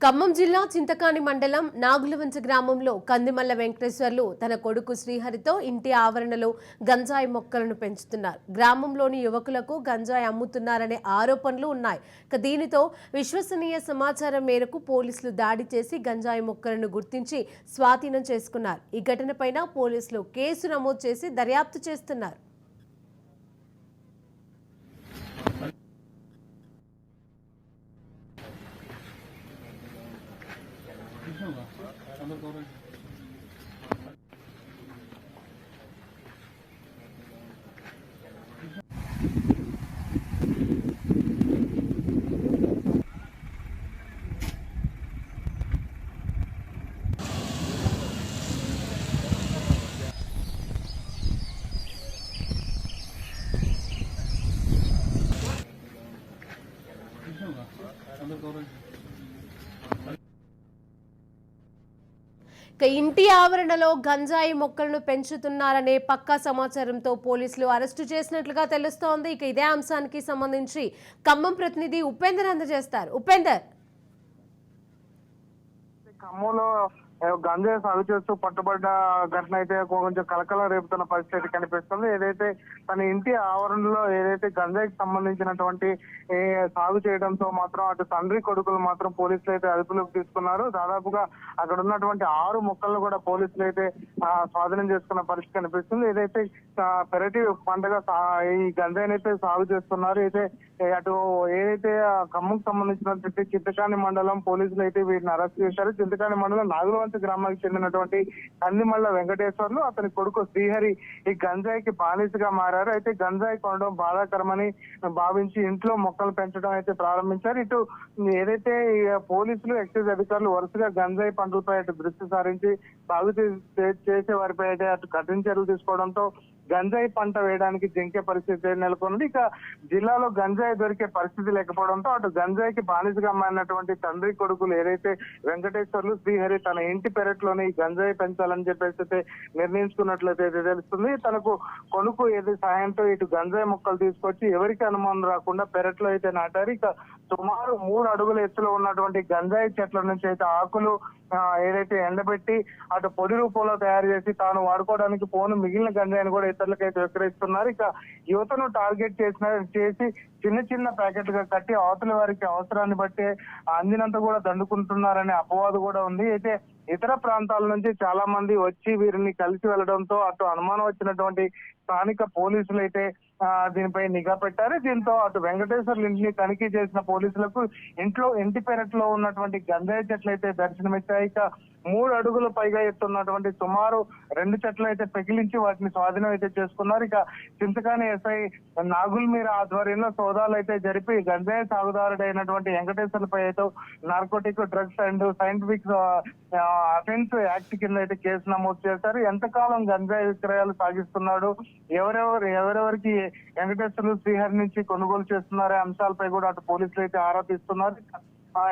ఖమ్మం జిల్లా చింతకాని మండలం నాగులవంచ గ్రామంలో కందిమల్ల వెంకటేశ్వర్లు తన కొడుకు శ్రీహరితో ఇంటి ఆవరణలో గంజాయి మొక్కలను పెంచుతున్నారు. గ్రామంలోని యువకులకు గంజాయి అమ్ముతున్నారనే ఆరోపణలు ఉన్నాయి. దీనితో విశ్వసనీయ సమాచారం మేరకు పోలీసులు దాడి చేసి గంజాయి మొక్కలను గుర్తించి స్వాధీనం చేసుకున్నారు. ఈ ఘటనపైన పోలీసులు కేసు నమోదు చేసి దర్యాప్తు చేస్తున్నారు. ఇంటి ఆవరణలో గంజాయి మొక్కలను పెంచుతున్నారనే పక్కా సమాచారంతో పోలీసులు అరెస్టు చేసినట్లుగా తెలుస్తోంది. ఇదే అంశానికి సంబంధించి ఖమ్మం ప్రతినిధి ఉపేందర్ అందజేస్తారు. ఉపేందర్, ఖమ్మంలో గంజాయి సాగు చేస్తూ పట్టుబడ్డ ఘటన అయితే కొంచెం కలకలం రేపుతున్న పరిస్థితి కనిపిస్తుంది. ఏదైతే తన ఇంటి ఆవరణలో ఏదైతే గంజాయికి సంబంధించినటువంటి సాగు చేయడంతో మాత్రం అటు తండ్రి కొడుకులు మాత్రం పోలీసులు అయితే అదుపులోకి తీసుకున్నారు. దాదాపుగా అక్కడ ఉన్నటువంటి 6 మొక్కలను కూడా పోలీసులు అయితే స్వాధీనం చేసుకున్న పరిస్థితి కనిపిస్తుంది. ఏదైతే పెరటి పంటగా ఈ గంజాయిని అయితే సాగు చేస్తున్నారు. అయితే అటు ఏదైతే ఖమ్మంకి సంబంధించినటువంటి చింతకాని మండలం పోలీసులు అయితే వీటిని అరెస్ట్ చేశారు. చింతకాని మండలం నాగులవంచ గ్రామానికి చెందినటువంటి కందిమల్ల వెంకటేశ్వర్లు అతని కొడుకు శ్రీహరి ఈ గంజాయికి బానిసగా మారారు. అయితే గంజాయి కొనడం బాధాకరమని భావించి ఇంట్లో మొక్కలు పెంచడం అయితే ప్రారంభించారు. ఇటు ఏదైతే పోలీసులు ఎక్సైజ్ అధికారులు వరుసగా గంజాయి పంటలపై అటు దృష్టి సారించి సాగు చేసే వారిపై అయితే అటు కఠిన చర్యలు తీసుకోవడంతో గంజాయి పంట వేయడానికి జంకే పరిస్థితి నెలకొంది. ఇక జిల్లాలో గంజాయి దొరికే పరిస్థితి లేకపోవడంతో అటు గంజాయికి బానిసగా మారినటువంటి తండ్రి కొడుకులు ఏదైతే వెంకటేశ్వర్లు శ్రీహరి తన ఇంటి పెరట్లోనే ఈ గంజాయి పెంచాలని చెప్పేసి అయితే నిర్ణయించుకున్నట్లయితే తెలుస్తుంది. తనకు కొనుక్కు ఏది సాయంతో ఇటు గంజాయి మొక్కలు తీసుకొచ్చి ఎవరికి అనుమానం రాకుండా పెరట్లో అయితే నాటారు. ఇక సుమారు 3 అడుగుల ఎత్తులో ఉన్నటువంటి గంజాయి చెట్ల నుంచి అయితే ఆకులు ఏదైతే ఎండబెట్టి అటు పొడి రూపంలో తయారు చేసి తాను వాడుకోవడానికి పోను మిగిలిన గంజాయిని కూడా ఇతరులకైతే విక్రయిస్తున్నారు. ఇక యువతను టార్గెట్ చేసి చిన్న చిన్న ప్యాకెట్లుగా కట్టి అవతల వారికి అవసరాన్ని బట్టి అందినంత కూడా దండుకుంటున్నారనే అపవాదు కూడా ఉంది. అయితే ఇతర ప్రాంతాల నుంచి చాలా మంది వచ్చి వీరిని కలిసి వెళ్లడంతో అటు అనుమానం వచ్చినటువంటి స్థానిక పోలీసులు అయితే దీనిపై నిఘా పెట్టారు. దీంతో అటు వెంకటేశ్వర్ల ఇంటిని తనిఖీ చేసిన పోలీసులకు ఇంటి పెరట్లో ఉన్నటువంటి గంజాయి చెట్లు అయితే దర్శనమిచ్చాయి. ఇక 3 అడుగుల పైగా ఎత్తున్నటువంటి సుమారు 2 చెట్లు అయితే పెకిలించి వాటిని స్వాధీనం అయితే చేసుకున్నారు. ఇక చింతకాని ఎస్ఐ నాగుల్ మీర ఆధ్వర్యంలో సోదాలు అయితే జరిపి గంజాయి సాగుదారుడైనటువంటి వెంకటేశ్వర్లపై అయితే narcotic drugs and scientific offence act కింద అయితే కేసు నమోదు చేశారు. ఎంతకాలం గంజాయి విక్రయాలు సాగిస్తున్నాడు, ఎవరెవరికి వెంకటేశ్వర్లు శ్రీహరి నుంచి కొనుగోలు చేస్తున్నారే అంశాలపై కూడా అటు పోలీసులు అయితే ఆరా తీస్తున్నారు.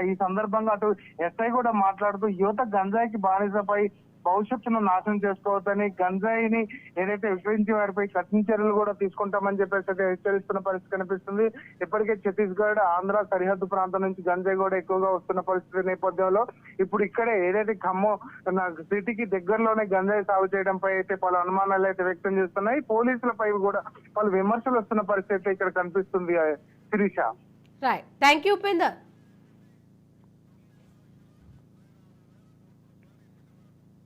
ఈ సందర్భంగా అటు ఎస్ఐ కూడా మాట్లాడుతూ యువత గంజాయికి బానిసపై భవిష్యత్తును నాశనం చేసుకోవద్దని, గంజాయిని ఏదైతే విక్రయించే వారిపై కఠిన చర్యలు కూడా తీసుకుంటామని చెప్పేసి అయితే హెచ్చరిస్తున్న పరిస్థితి కనిపిస్తుంది. ఇప్పటికే ఛత్తీస్గఢ్, ఆంధ్ర సరిహద్దు ప్రాంతం నుంచి గంజాయి కూడా ఎక్కువగా వస్తున్న పరిస్థితి నేపథ్యంలో ఇప్పుడు ఇక్కడే ఏదైతే ఖమ్మం సిటీకి దగ్గరలోనే గంజాయి సాగు చేయడంపై అయితే పలు అనుమానాలు అయితే వ్యక్తం చేస్తున్నాయి. పోలీసులపై కూడా పలు విమర్శలు వస్తున్న పరిస్థితి ఇక్కడ కనిపిస్తుంది. Sirisha, right, thank you Upender.